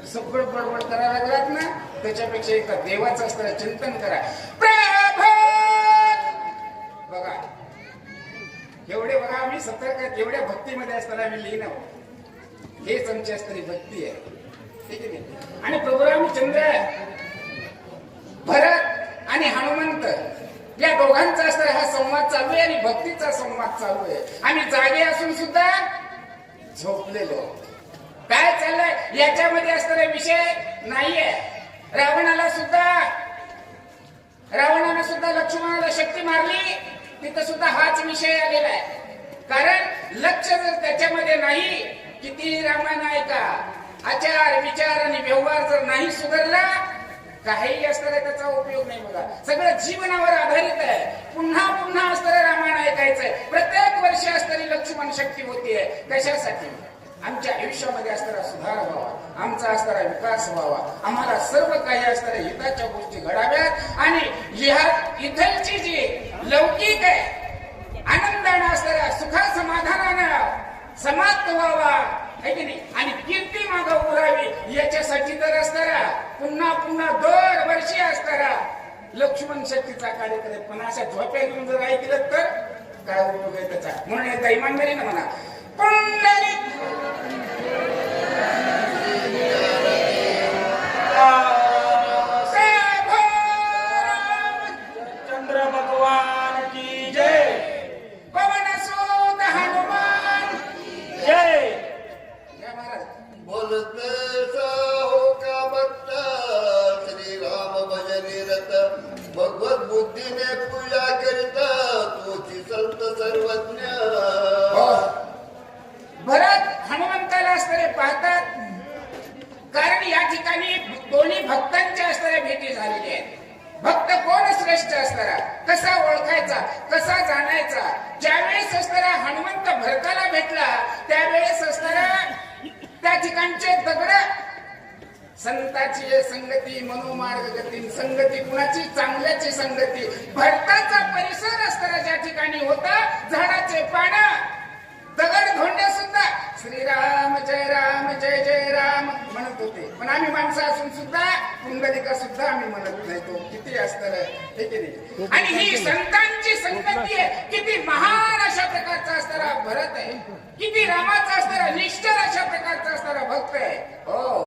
सगळं बडबड करायला लागलात ना, त्याच्यापेक्षा एका देवाचं असताना चिंतन करा. प्रभू बघा, एवढे बघा आम्ही सतर्क, एवढ्या भक्तीमध्ये असताना आम्ही लिहिण आहोत. हेच आमची असणारी भक्ती आहे, ठीक आहे. आणि प्रभू रामचंद्र, भरत आणि हनुमंत या दोघांचा असणारा हा संवाद चालू आहे आणि भक्तीचा संवाद चालू आहे. आम्ही जागे असून सुद्धा झोपलेलो. काय चाललंय याच्यामध्ये असणारा विषय नाहीये. रावणाने सुद्धा लक्ष्मणाला शक्ती मारली, तिथं सुद्धा हाच विषय आलेला आहे. कारण लक्ष जर त्याच्यामध्ये नाही, किती रामायण ऐका, आचार विचार आणि व्यवहार जर नाही सुधारला, काही असणारा त्याचा उपयोग नाही. बघा, सगळं जीवनावर आधारित आहे. पुन्हा पुन्हा असणारं रामायण ऐकायचंय. प्रत्येक वर्षी असणारी लक्ष्मण शक्ती होतीये. कशासाठी? आमच्या आयुष्यामध्ये असणारा सुधार व्हावा, आमचा असणारा विकास व्हावा, आम्हाला सर्व काही असणाऱ्या हिताच्या गोष्टी घडाव्यात आणि इथलची जी लौकिक आहे आनंदानं असणाऱ्या सुखा समाधानानं समाप्त व्हावा, है की नाही, आणि कीर्ती मागं उरावी, याच्यासाठी तर असणारा पुन्हा पुन्हा दरवर्षी असणारा लक्ष्मण शक्तीचा कार्यक्रम. पण अशा झोप्या घेऊन जर ऐकलं तर काय उपयोग आहे त्याचा? म्हणून एकदा इमानदारीनं म्हणा, पुंडलिक चंद्र भगवान की जय, पवनसुत हनुमान जय. या महाराज. बोलत हो का बघता श्री राम भजनी रत, भगवत बुद्धीने पूजा करिता तोची संत सर्वज्ञ. भरत हनुमंताला असणारे पाहतात, कारण या ठिकाणी दोन्ही भक्तांच्या असणाऱ्या भेटी झालेल्या आहेत. भक्त कोण श्रेष्ठ असणारा, कसा ओळखायचा, कसा जाणायचा? ज्यावेळेस असणारा हनुमंत भरताला भेटला, त्यावेळेस असणारा त्या ठिकाणचे दगड, संताची संगती मनोमार्ग गती, संगती कुणाची? चांगल्याची संगती. भरताचा परिसर असणारा ज्या ठिकाणी होता, झाडाचे पान, दगड धोंडे सुद्धा श्रीराम जय जय राम म्हणत होते. पण आम्ही माणसं असून सुद्धा पुंडलिका सुद्धा आम्ही म्हणत नाही. तो किती असणार आहे. आणि ही संतांची संगती आहे. किती महान अशा प्रकारचा असणारा भरत आहे, किती रामाचा असणारा निष्ठर अशा प्रकारचा असणारा भक्त आहे. हो.